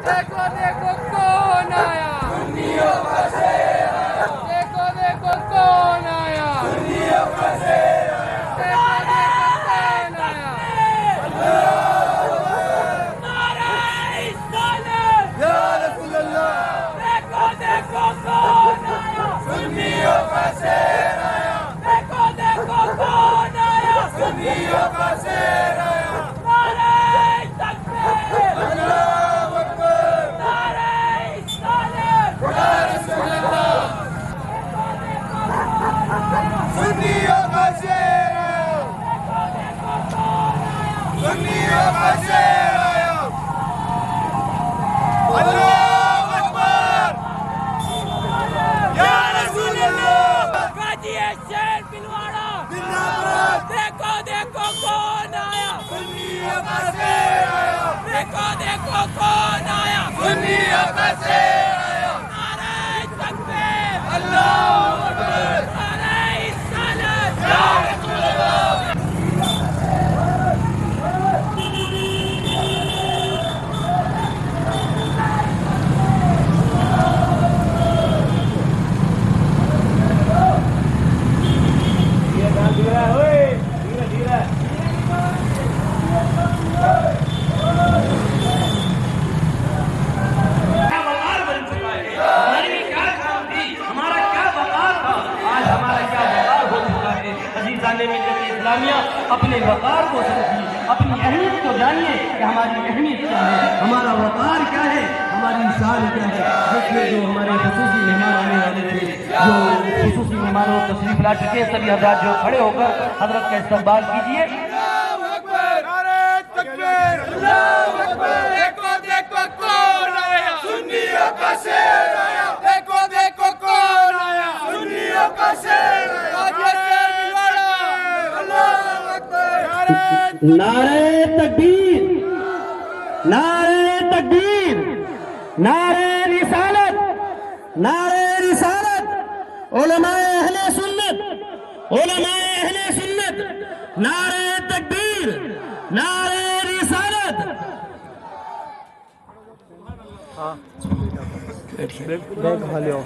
देखो देखो कौन आया, सुन्नियों का शेर आया। देखो देखो कौन आया, सुन्नियों का शेर आया। देखो देखो कौन आया, नारे रिसालत या रसूल अल्लाह। देखो देखो कौन आया, सुन्नियों का शेर आया। देखो देखो कौन आया, सुन्नियों का शेर आया। नारे तकबीर, अल्लाहू अकबर। नारे रिसालत या रसूल अल्लाह। सुन्नियों का शेर आया, सुन्नियों का शेर आया। अल्लाहू अकबर या रसूल अल्लाह। गाजी शेर पिलवाड़ा जिंदाबाद। देखो देखो कौन आया, सुन्नियों का शेर आया। देखो देखो कौन आया, सुन्नियों का शेर आया। नारे तकबीर, अल्लाहू अकबर। नारे रिसालत या रसूल अल्लाह। अपने वक़ार को समझिए, अपनी अहमियत को जानिए कि हमारी अहमियत क्या है, हमारा वक़ार क्या है, हमारी शान क्या है। देखिए जो हमारे ख़ुसूसी मेहमान आने वाले थे, जो ख़ुसूसी मेहमानों को तशरीफ ला चुके, सभी हज़रात जो खड़े होकर हज़रत का इस्तकबाल कीजिए। अल्लाहू अकबर, नारे तकबीर, अल्लाहू अकबर। देखो देखो कौन आया, सुन्नियों का शेर आया। देखो देखो कौन आया, सुन्नियों का शेर आया। नारे तकबीर, नारे तकबीर, नारे रिसालत, नारे रिसालत। उलमाए अहले सुन्नत, उलमाए अहले सुन्नत। नारे तकबीर, नारे रिसालत। बैग खा लो।